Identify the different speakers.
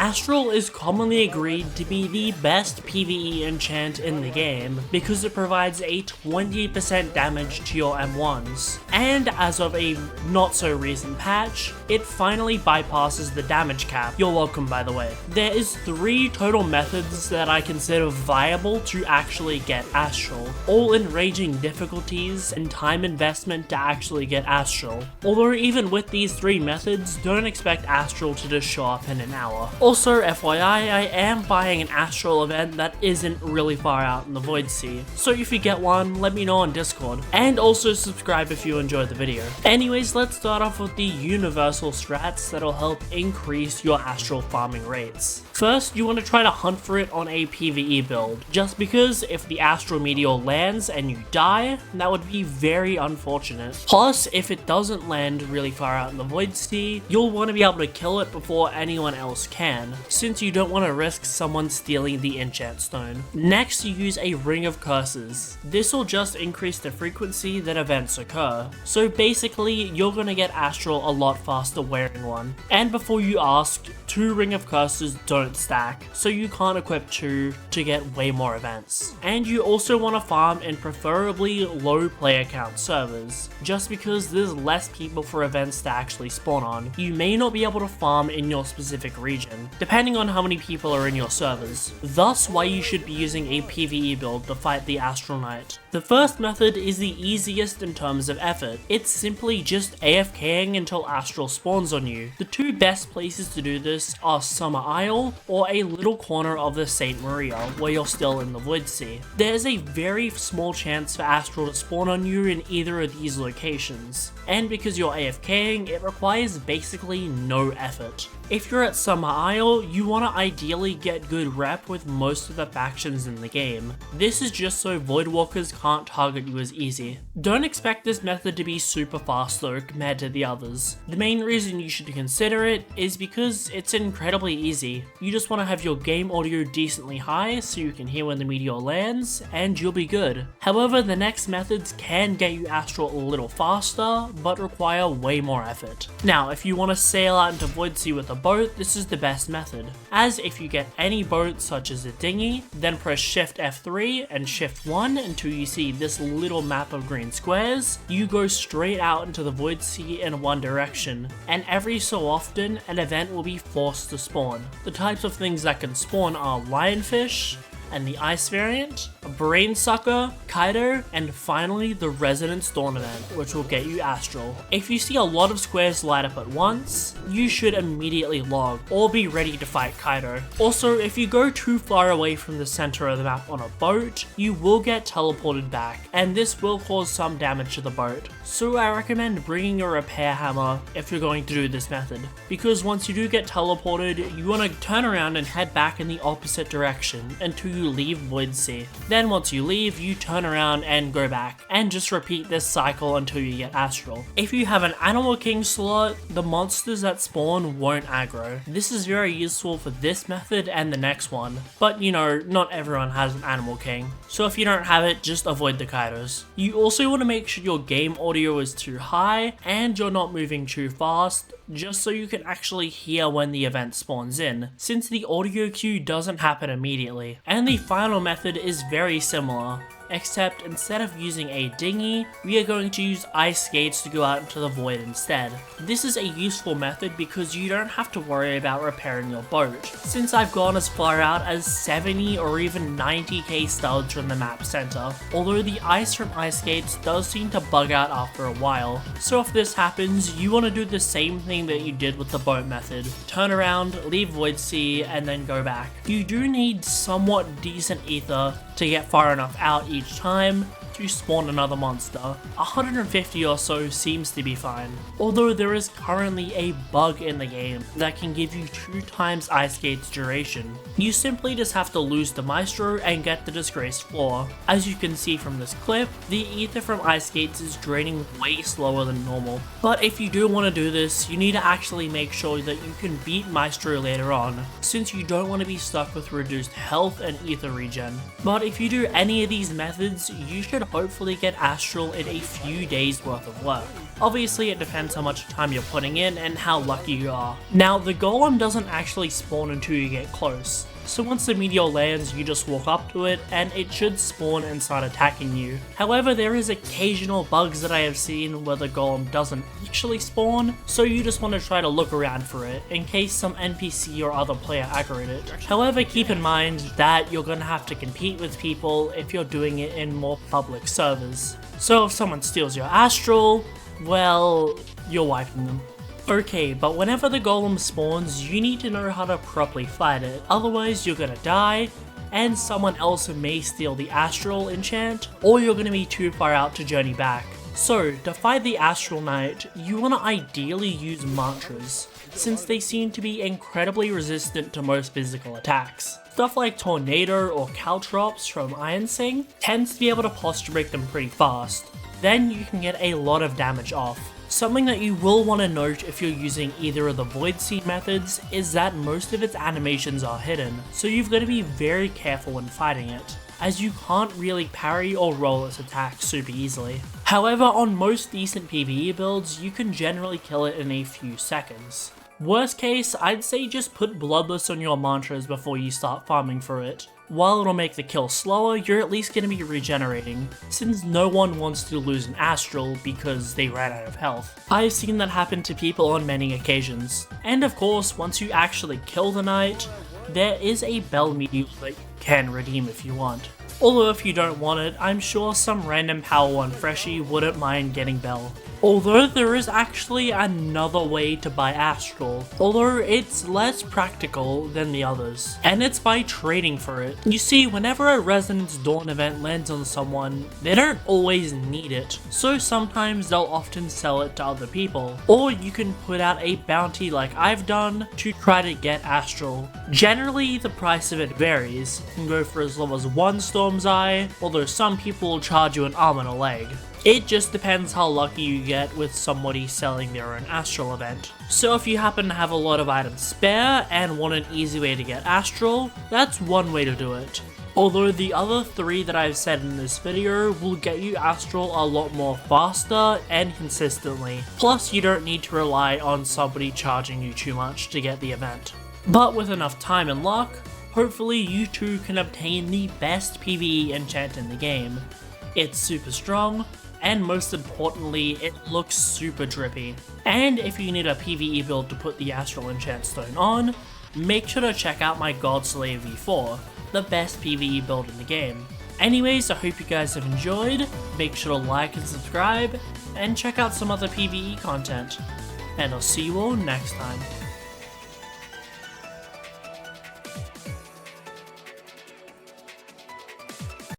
Speaker 1: Astral is commonly agreed to be the best PVE enchant in the game because it provides a 20% damage to your M1s, and as of a not so recent patch, it finally bypasses the damage cap. You're welcome, by the way. There is 3 total methods that I consider viable to actually get Astral, all in ranging difficulties and time investment to actually get Astral. Although even with these 3 methods, don't expect Astral to just show up in an hour. Also, FYI, I am buying an Astral event that isn't really far out in the Void Sea, so if you get one, let me know on Discord. And also subscribe if you enjoyed the video. Anyways, let's start off with the universal strats that'll help increase your Astral farming rates. First, you want to try to hunt for it on a PvE build, just because if the Astral Meteor lands and you die, that would be very unfortunate. Plus, if it doesn't land really far out in the Void Sea, you'll want to be able to kill it before anyone else can, since you don't want to risk someone stealing the enchant stone. Next, you use a Ring of Curses. This will just increase the frequency that events occur, so basically you're going to get Astral a lot faster wearing one. And before you ask, 2 Ring of Curses don't stack, so you can't equip 2 to get way more events. And you also want to farm in preferably low player count servers, just because there's less people for events to actually spawn on. You may not be able to farm in your specific region, depending on how many people are in your servers. Thus why you should be using a PvE build to fight the Astral Knight. The first method is the easiest in terms of effort. It's simply just AFKing until Astral spawns on you. The 2 best places to do this are Summer Isle or a little corner of the St. Maria where you're still in the Void Sea. There's a very small chance for Astral to spawn on you in either of these locations, and because you're AFKing, it requires basically no effort. If you're at Summer Isle, you want to ideally get good rep with most of the factions in the game. This is just so Voidwalkers can't target you as easy. Don't expect this method to be super fast though compared to the others. The main reason you should consider it is because it's incredibly easy. You just want to have your game audio decently high so you can hear when the meteor lands, and you'll be good. However, the next methods can get you Astral a little faster, but require way more effort. Now, if you want to sail out into Void Sea with a boat, this is the best method, as if you get any boat such as a dinghy, then press Shift F3 and Shift 1 until you see this little map of green squares, you go straight out into the Void Sea in one direction, and every so often an event will be forced to spawn. The types of things that can spawn are lionfish, and the ice variant, a brain sucker, Kaido, and finally the Resonance Dawn event, which will get you Astral. If you see a lot of squares light up at once, you should immediately log, or be ready to fight Kaido. Also, if you go too far away from the center of the map on a boat, you will get teleported back, and this will cause some damage to the boat. So I recommend bringing a repair hammer if you're going to do this method, because once you do get teleported, you want to turn around and head back in the opposite direction until you leave Void Sea. Then once you leave, you turn around and go back, and just repeat this cycle until you get Astral. If you have an Animal King slot, the monsters that spawn won't aggro. This is very useful for this method and the next one, but you know, not everyone has an Animal King, so if you don't have it, just avoid the Kaidos. You also want to make sure your game audio is too high and you're not moving too fast, just so you can actually hear when the event spawns in, since the audio queue doesn't happen immediately. And the final method is very similar, except instead of using a dinghy, we are going to use ice skates to go out into the void instead. This is a useful method because you don't have to worry about repairing your boat, since I've gone as far out as 70 or even 90k studs from the map center, although the ice from ice skates does seem to bug out after a while. So if this happens, you want to do the same thing that you did with the boat method. Turn around, leave Void Sea, and then go back. You do need somewhat decent ether to get far enough out each time to spawn another monster. 150 or so seems to be fine, although there is currently a bug in the game that can give you 2 times Ice Gate's duration. You simply just have to lose the Maestro and get the Disgraced Floor. As you can see from this clip, the ether from Ice Gates is draining way slower than normal, but if you do want to do this, you need to actually make sure that you can beat Maestro later on, since you don't want to be stuck with reduced health and ether regen. But if you do any of these methods, you should hopefully get Astral in a few days worth of work. Obviously it depends how much time you're putting in and how lucky you are. Now the golem doesn't actually spawn until you get close. So once the meteor lands, you just walk up to it and it should spawn and start attacking you. However, there is occasional bugs that I have seen where the golem doesn't actually spawn, so you just want to try to look around for it in case some NPC or other player aggroed it. However, keep in mind that you're going to have to compete with people if you're doing it in more public servers. So if someone steals your Astral, well, you're wiping them. Okay, but whenever the golem spawns, you need to know how to properly fight it, otherwise you're gonna die, and someone else may steal the Astral enchant, or you're gonna be too far out to journey back. So, to fight the Astral Knight, you wanna ideally use mantras, since they seem to be incredibly resistant to most physical attacks. Stuff like Tornado or Caltrops from Iron Sing tends to be able to posture break them pretty fast. Then you can get a lot of damage off. Something that you will want to note if you're using either of the Void Seed methods is that most of its animations are hidden, so you've got to be very careful when fighting it, as you can't really parry or roll its attacks super easily. However, on most decent PvE builds, you can generally kill it in a few seconds. Worst case, I'd say just put Bloodless on your mantras before you start farming for it. While it'll make the kill slower, you're at least going to be regenerating, since no one wants to lose an Astral because they ran out of health. I've seen that happen to people on many occasions. And of course, once you actually kill the knight, there is a Bell meteor that you can redeem if you want. Although if you don't want it, I'm sure some random Power 1 freshie wouldn't mind getting Bell. Although there is actually another way to buy Astral, although it's less practical than the others, and it's by trading for it. You see, whenever a Resonance Dawn event lands on someone, they don't always need it, so sometimes they'll often sell it to other people. Or you can put out a bounty like I've done to try to get Astral. Generally, the price of it varies. It can go for as low as 1 Storm's Eye, although some people will charge you an arm and a leg. It just depends how lucky you get with somebody selling their own Astral event. So if you happen to have a lot of items spare and want an easy way to get Astral, that's one way to do it. Although the other 3 that I've said in this video will get you Astral a lot more faster and consistently. Plus you don't need to rely on somebody charging you too much to get the event. But with enough time and luck, hopefully you too can obtain the best PvE enchant in the game. It's super strong, and most importantly, it looks super drippy. And if you need a PvE build to put the Astral Enchant Stone on, make sure to check out my Godslayer V4, the best PvE build in the game. Anyways, I hope you guys have enjoyed, make sure to like and subscribe, and check out some other PvE content. And I'll see you all next time.